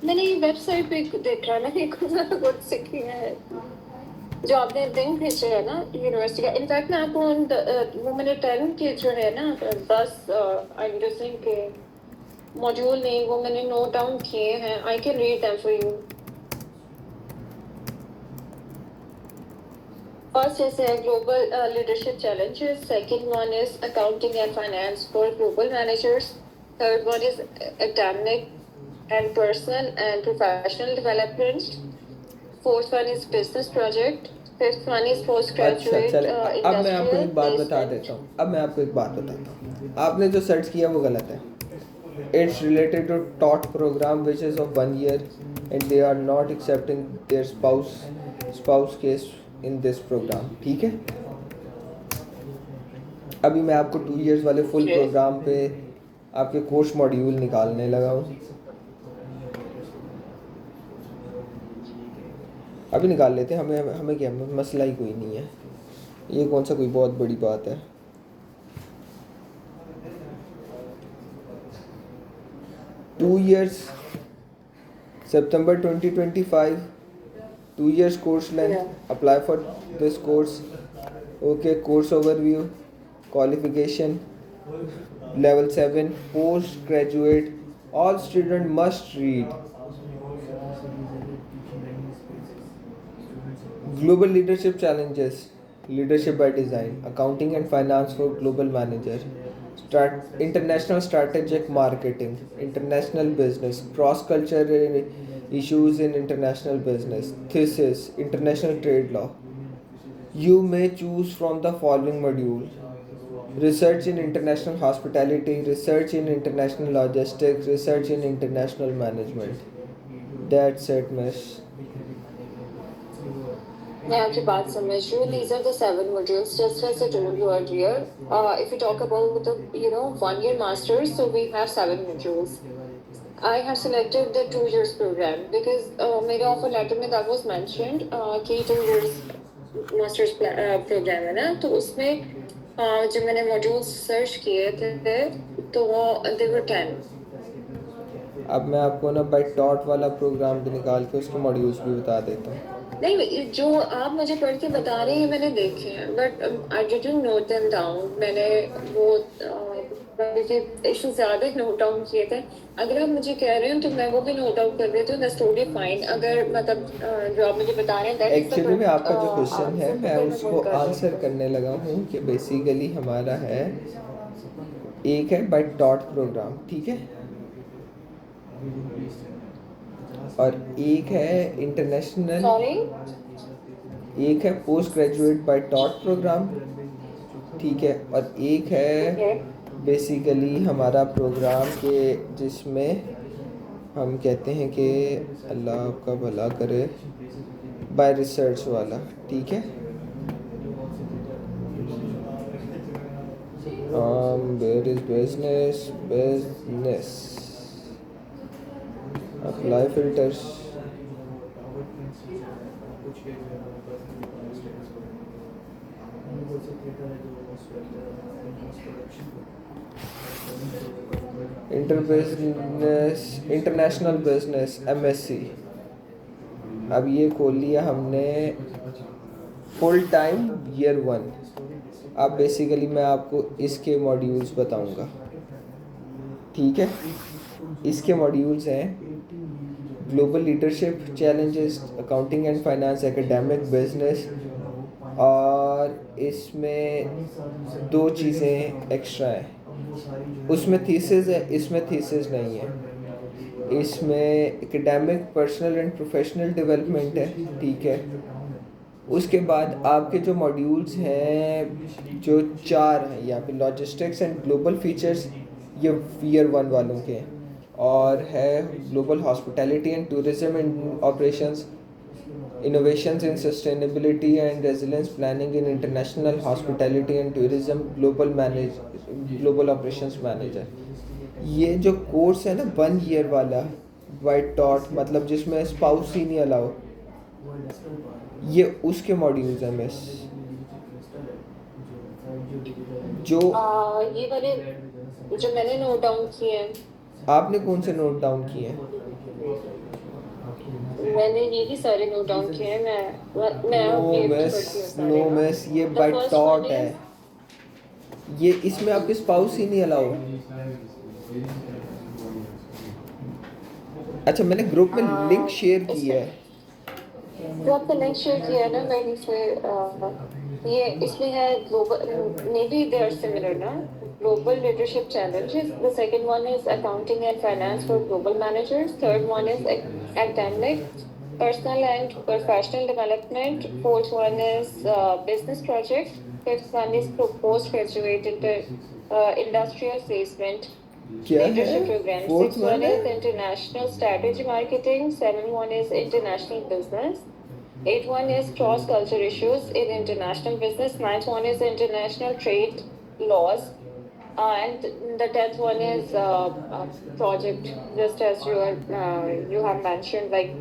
मैंने ये वेबसाइट पे देखा ना, एक कुछ सीखी है जो आपने लिंक भेजा है ना यूनिवर्सिटी का। इनफैक्ट मैं आपको वो मैंने 10 के जो है ना 10 अंडरस्टैंडिंग के मॉड्यूल नहीं, वो मैंने नोट डाउन किए हैं। I can read them for you. First is global leadership challenges. Second one is accounting and finance for global managers. Third one is academic and personal and professional development. Fourth one is business project. Fifth one is अच्छा postgraduate चले, अब मैं आपको industrial एक बात बता placement. देता हूँ। अब मैं आपको एक बात बताता हूँ, आपने जो सर्च किया वो गलत है। It's related to taught programme which is of 1 year and they are not accepting their spouse case in this programme, ठीक है। अभी मैं आपको 2 years वाले फुल Okay. प्रोग्राम पे आपके कोर्स मॉड्यूल निकालने लगा हूँ। अभी निकाल लेते हैं, हमें हमें क्या मसला ही कोई नहीं है, ये कौन सा कोई बहुत बड़ी बात है। Two years September 2025, 2 years course length. Yeah. Apply for this course. Okay, course overview, qualification, level 7, postgraduate. All student must read. Global leadership challenges, leadership by design, accounting and finance for global manager. International strategic marketing, international business, cross-cultural issues in international business, thesis, international trade law. You may choose from the following module: research in international hospitality, research in international logistics, research in international management. That's it, miss. मैं आपकी बात समझ रही हूँ. These are the 7 modules, just as I told you earlier. If you talk about the 1 year masters, so we have 7 modules. I have selected the 2 years program because मेरे offer letter में that was mentioned कि 2 years masters program है ना, तो उसमें जब मैंने modules search किए थे तो they were 10. अब मैं आपको ना बाई टॉट वाला प्रोग्राम भी निकाल के उसके मॉड्यूल्स भी बता देता हूँ। नहीं, जो आप मुझे पढ़ के बता रहे हैं मैंने देखे हैं, but I didn't note them down. मैंने वो इससे ज़्यादा नोट डाउन किए थे. अगर आप मुझे कह रहे हो तो मैं वो भी नोट आउट कर देती हूँ. That's totally fine. अगर मतलब जो आप मुझे बता रहे हैं एक्चुअली में आपका जो क्वेश्चन है मैं उसको आंसर करने लगा हूँ कि बेसिकली हमारा है, एक है बाई टॉट प्रोग्राम, ठीक है, और एक है इंटरनेशनल, एक है post graduate by taught programme, ठीक है, और एक है बेसिकली हमारा प्रोग्राम के जिसमें हम कहते हैं कि अल्लाह आपका भला करे, बाय रिसर्च वाला, ठीक है। Where is business apply filters, international business MSc। अब ये खोल लिया हमने फुल टाइम ईयर 1। अब बेसिकली मैं आपको इसके मॉड्यूल्स बताऊंगा, ठीक है। इसके मॉड्यूल्स हैं global leadership challenges, accounting and finance, academic business, और इसमें 2 चीज़ें एक्स्ट्रा हैं। उसमें थीसिस है, इसमें थीसिस नहीं है। इसमें academic, personal and professional development है, ठीक है। उसके बाद आपके जो मॉड्यूल्स हैं जो 4 हैं यहाँ पे, लॉजिस्टिक्स एंड ग्लोबल फीचर्स, ये ईयर 1 वालों के, और है global hospitality and tourism in operations, innovations in sustainability and resilience planning in international hospitality and tourism, global operations manager। ये जो कोर्स है ना 1 year वाला वाइट टॉट, मतलब जिसमें स्पाउस ही नहीं अलाउ, ये उसके मॉड्यूल्स हैं मिस। जो ये वाले जो मैंने नोट डाउन किए हैं, आपने कौन से नोट डाउन किए हैं? ये भी सारे नोट डाउन किए हैं मैं नो अपडेट मैस, करती हूँ सारे नो ना। मैस, ये The by first taught one है। is ये इसमें आपके स्पाउस ही नहीं अलाउ। अच्छा, मैंने ग्रुप में लिंक शेयर की इसमें है। जो आपका लिंक शेयर किया है ना मैंने ये इसमें है global, may be they are similar ना। Global leadership challenges, the second one is accounting and finance for global managers, third one is academic, personal and professional development, fourth one is business project, fifth one is post graduate industrial placement क्या है? leadership program, fourth sixth one one है? is international strategy marketing, seventh one is international business, eighth one is cross-culture issues in international business. Ninth one is international trade laws. And the tenth one is project, just as you have mentioned, like